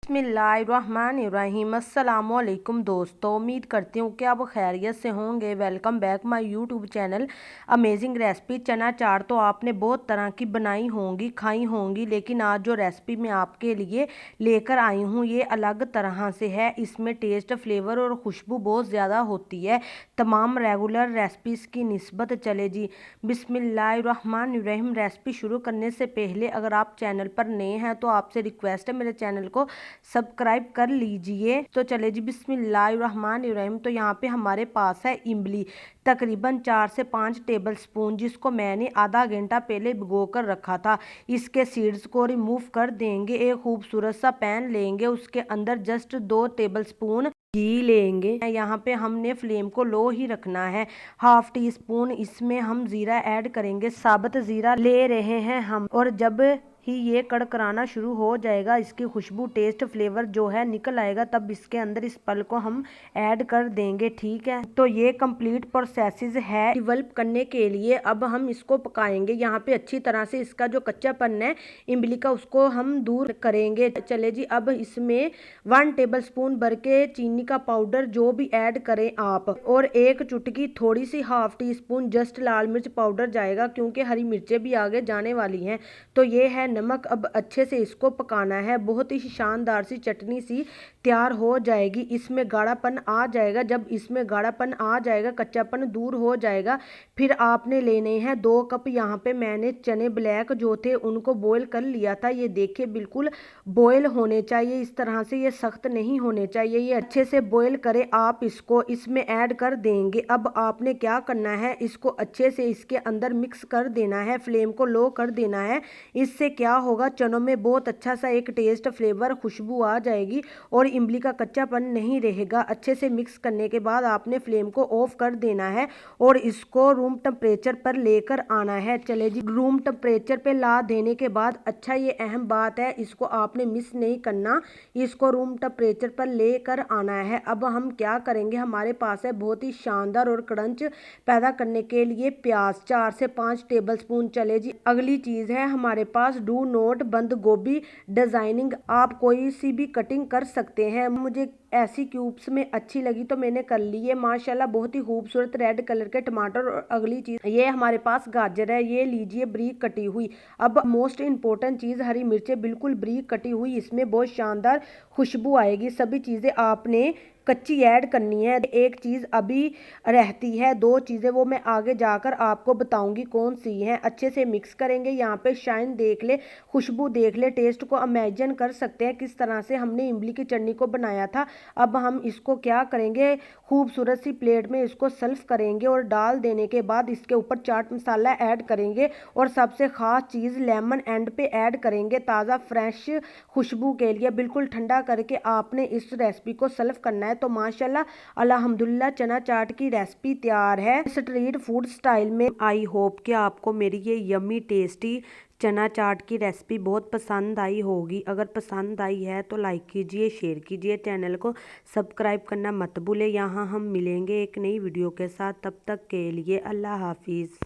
बिस्मिल्लाहिर्रहमानिर्रहीम। अस्सलामुअलैकुम दोस्तों, उम्मीद करती हूँ कि आप खैरियत से होंगे। Welcome back my YouTube channel amazing recipe. चना चाट तो आपने बहुत तरह की बनाई होंगी, खाई होंगी, लेकिन आज जो रेसिपी मैं आपके लिए लेकर आई हूँ ये अलग तरह से है। इसमें टेस्ट, फ्लेवर और खुशबू बहुत ज़्यादा होती है तमाम रेगुलर रेसिपीज़ की निस्बत। चले जी बिस्मिल्लाहिर्रहमानिर्रहीम। रेसिपी शुरू करने से पहले अगर आप चैनल पर नए हैं तो आपसे रिक्वेस्ट है मेरे चैनल को सब्सक्राइब कर लीजिए। तो चले जी बिस्मिल्लाहिर्रहमानिर्रहीम। तो यहाँ पे हमारे पास है इमली, तकरीबन 4 से 5 टेबल स्पून, जिसको मैंने आधा घंटा पहले भिगो कर रखा था। इसके सीड्स को रिमूव कर देंगे। एक खूबसूरत सा पैन लेंगे, उसके अंदर जस्ट 2 टेबल स्पून घी लेंगे। यहाँ पे हमने फ्लेम को लो ही रखना है। हाफ टी स्पून इसमें हम जीरा ऐड करेंगे, साबुत जीरा ले रहे हैं हम। और जब ही ये कड़कराना शुरू हो जाएगा, इसकी खुशबू, टेस्ट, फ्लेवर जो है निकल आएगा, तब इसके अंदर इस पल को हम ऐड कर देंगे। ठीक है, तो ये कंप्लीट प्रोसेस है डेवलप करने के लिए। अब हम इसको पकाएंगे। यहाँ पे अच्छी तरह से इसका जो कच्चापन है इमली का, उसको हम दूर करेंगे। चले जी, अब इसमें 1 टेबल स्पून भर के चीनी का पाउडर जो भी ऐड करें आप, और 1 चुटकी थोड़ी सी हाफ टी स्पून जस्ट लाल मिर्च पाउडर जाएगा, क्योंकि हरी मिर्चें भी आगे जाने वाली हैं। तो ये है नमक। अब अच्छे से इसको पकाना है। बहुत ही शानदार सी चटनी सी तैयार हो जाएगी। इसमें गाढ़ापन आ जाएगा। जब इसमें गाढ़ापन आ जाएगा, कच्चापन दूर हो जाएगा, फिर आपने लेने हैं 2 कप। यहाँ पे मैंने चने ब्लैक जो थे उनको बॉईल कर लिया था। ये देखिए बिल्कुल बॉईल होने चाहिए इस तरह से, ये सख्त नहीं होने चाहिए। ये अच्छे से बॉईल करें आप इसको, इसमें ऐड कर देंगे। अब आपने क्या करना है, इसको अच्छे से इसके अंदर मिक्स कर देना है। फ्लेम को लो कर देना है। इससे क्या होगा, चनों में बहुत अच्छा सा एक टेस्ट, फ्लेवर, खुशबू आ जाएगी और इमली का कच्चापन नहीं रहेगा। अच्छे से मिक्स करने के बाद आपने फ्लेम को ऑफ कर देना है और इसको रूम टेम्परेचर पर लेकर आना है। चले जी, रूम टेम्परेचर पे ला देने के बाद, अच्छा ये अहम बात है, इसको आपने मिस नहीं करना, इसको रूम टेम्परेचर पर लेकर आना है। अब हम क्या करेंगे, हमारे पास है बहुत ही शानदार और क्रंच पैदा करने के लिए प्याज, 4 से 5 टेबल स्पून। चले जी, अगली चीज है हमारे पास डू नोट बंद गोभी डिजाइनिंग। आप कोई सी भी कटिंग कर सकते हैं, मुझे ऐसी क्यूब्स में अच्छी लगी तो मैंने कर ली है। माशाल्लाह बहुत ही खूबसूरत रेड कलर के टमाटर। और अगली चीज ये हमारे पास गाजर है, ये लीजिए ब्रीक कटी हुई। अब मोस्ट इम्पोर्टेंट चीज, हरी मिर्चें बिल्कुल ब्रीक कटी हुई, इसमें बहुत शानदार खुशबू आएगी। सभी चीजें आपने कच्ची ऐड करनी है। एक चीज अभी रहती है, 2 चीजें, वो मैं आगे जाकर आपको बताऊंगी कौन सी हैं। अच्छे से मिक्स करेंगे। यहाँ पे शाइन देख ले, खुशबू देख ले, टेस्ट को इमेजिन कर सकते हैं किस तरह से हमने इमली की चटनी को बनाया था। अब हम इसको क्या करेंगे, खूबसूरत सी प्लेट में इसको सर्व करेंगे और डाल देने के बाद इसके ऊपर चाट मसाला ऐड करेंगे और सबसे खास चीज लेमन एंड पे ऐड करेंगे, ताज़ा फ्रेश खुशबू के लिए। बिल्कुल ठंडा करके आपने इस रेसिपी को सर्व करना है। तो माशाल्लाह अल्हम्दुलिल्लाह चना चाट की रेसिपी तैयार है स्ट्रीट फूड स्टाइल में। आई होप कि आपको मेरी ये यम्मी टेस्टी चना चाट की रेसिपी बहुत पसंद आई होगी। अगर पसंद आई है तो लाइक कीजिए, शेयर कीजिए, चैनल को सब्सक्राइब करना मत भूलें। यहाँ हम मिलेंगे एक नई वीडियो के साथ, तब तक के लिए अल्लाह हाफिज़।